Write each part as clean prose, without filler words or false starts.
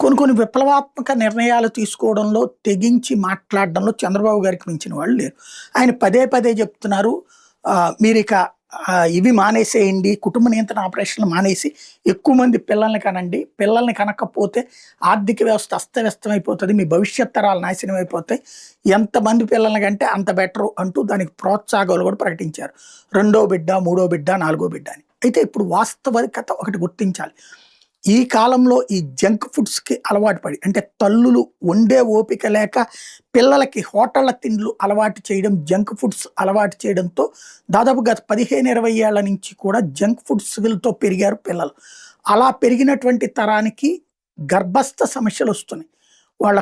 కొన్ని కొన్ని విప్లవాత్మక నిర్ణయాలు తీసుకోవడంలో, తెగించి మాట్లాడడంలో చంద్రబాబు గారికి మించిన వాళ్ళు లేరు. ఆయన పదే పదే చెప్తున్నారు, మీరిక ఇవి మానేసేయండి, కుటుంబ నియంత్రణ ఆపరేషన్లు మానేసి ఎక్కువ మంది పిల్లల్ని కనండి. పిల్లల్ని కనకపోతే ఆర్థిక వ్యవస్థ అస్తవ్యస్తమైపోతది. మీ భవిష్యత్ తరాలు నాశనం అయిపోతాయి. ఎంతమంది పిల్లల్ని కంటే అంత బెటరు అంటూ దానికి ప్రోత్సాహాలు కూడా ప్రకటించారు. రెండో బిడ్డ, మూడో బిడ్డ, నాలుగో బిడ్డ అని. అయితే ఇప్పుడు వాస్తవికత ఒకటి గుర్తించాలి. ఈ కాలంలో ఈ జంక్ ఫుడ్స్‌కి అలవాటు పడి, అంటే తల్లులు వండే ఓపిక లేక పిల్లలకి హోటళ్ల తిండ్లు అలవాటు చేయడం, జంక్ ఫుడ్స్ అలవాటు చేయడంతో దాదాపు గత 15, 20 ఏళ్ల నుంచి కూడా జంక్ ఫుడ్స్‌తో పెరిగారు పిల్లలు. అలా పెరిగినటువంటి తరానికి గర్భస్థ సమస్యలొస్తున్నాయి. వాళ్ళ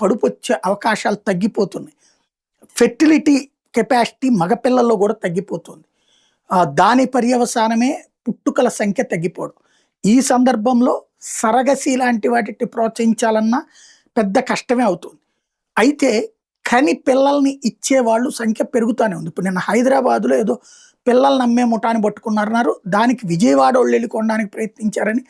కడుపొచ్చే అవకాశాలు తగ్గిపోతున్నాయి. ఫెర్టిలిటీ కెపాసిటీ మగపిల్లల్లో కూడా తగ్గిపోతుంది. దాని పర్యవసానమే పుట్టుకల సంఖ్య తగ్గిపోవడం. ఈ సందర్భంలో సరగసి లాంటి వాటిని ప్రోత్సహించాలన్నా పెద్ద కష్టమే అవుతుంది. అయితే కని పిల్లల్ని ఇచ్చేవాళ్ళు సంఖ్య పెరుగుతూనే ఉంది. ఇప్పుడు నిన్న హైదరాబాద్‌లో ఏదో పిల్లల్ని అమ్మే ముఠాని పట్టుకున్నారన్నారు. దానికి విజయవాడోళ్ళు ఎళ్లి కొనడానికి ప్రయత్నించారని,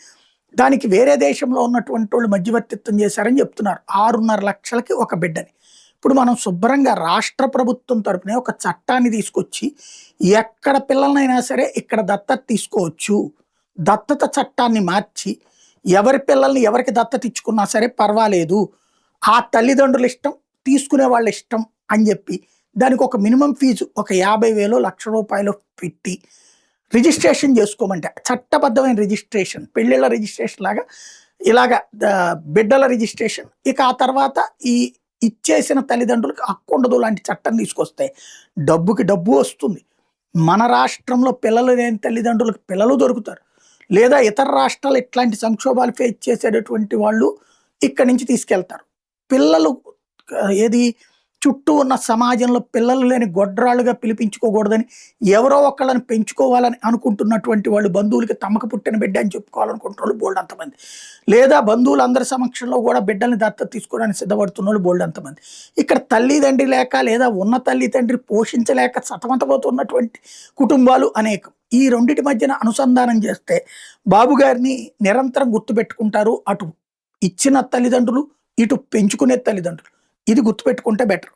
దానికి వేరే దేశంలో ఉన్నటువంటోళ్ళు మధ్యవర్తిత్వం చేశారని చెప్తున్నారు. 6.5 లక్షలకి ఒక బిడ్డని. ఇప్పుడు మనం శుభ్రంగా రాష్ట్ర ప్రభుత్వం తరపునే ఒక చట్టాన్ని తీసుకొచ్చి, ఎక్కడ పిల్లలనైనా సరే ఇక్కడ దత్తత తీసుకోవచ్చు. దత్తత చట్టాన్ని మార్చి, ఎవరి పిల్లల్ని ఎవరికి దత్తత ఇచ్చుకున్నా సరే పర్వాలేదు, ఆ తల్లిదండ్రుల ఇష్టం, తీసుకునే వాళ్ళ ఇష్టం అని చెప్పి దానికి ఒక మినిమం ఫీజు ఒక 50,000 1,00,000 పెట్టి రిజిస్ట్రేషన్ చేసుకోమంటే, చట్టబద్ధమైన రిజిస్ట్రేషన్, పెళ్ళిళ్ళ రిజిస్ట్రేషన్ లాగా ఇలాగా బిడ్డల రిజిస్ట్రేషన్. ఇక ఆ తర్వాత ఈ ఇచ్చేసిన తల్లిదండ్రులకు హక్కు ఉండదు లాంటి చట్టం తీసుకొస్తే డబ్బుకి డబ్బు వస్తుంది. మన రాష్ట్రంలో పిల్లలు లేని తల్లిదండ్రులకు పిల్లలు దొరుకుతారు. లేదా ఇతర రాష్ట్రాలు ఇట్లాంటి సంక్షోభాలు ఫేస్ చేసేటటువంటి వాళ్ళు ఇక్కడి నుంచి తీసుకెళ్తారు. పిల్లలు ఏది చుట్టూ ఉన్న సమాజంలో పిల్లలు లేని గొడ్రాళ్ళుగా పిలిపించుకోకూడదని, ఎవరో ఒకళ్ళని పెంచుకోవాలని అనుకుంటున్నటువంటి వాళ్ళు, బంధువులకి తమకు పుట్టిన బిడ్డ అని చెప్పుకోవాలనుకుంటున్న వాళ్ళు బోల్డంతమంది. లేదా బంధువులందరి సమక్షంలో కూడా బిడ్డల్ని దత్తత తీసుకోవడానికి సిద్ధపడుతున్న వాళ్ళు బోల్డంతమంది. ఇక్కడ తల్లిదండ్రి లేక, లేదా ఉన్న తల్లిదండ్రి పోషించలేక సతమతమవుతున్నటువంటి కుటుంబాలు అనేకం. ఈ రెండిటి మధ్యన అనుసంధానం చేస్తే బాబు గారిని నిరంతరం గుర్తుపెట్టుకుంటారు. అటు ఇచ్చిన తల్లిదండ్రులు, ఇటు పెంచుకునే తల్లిదండ్రులు. ఇది గుర్తుపెట్టుకుంటే బెటర్.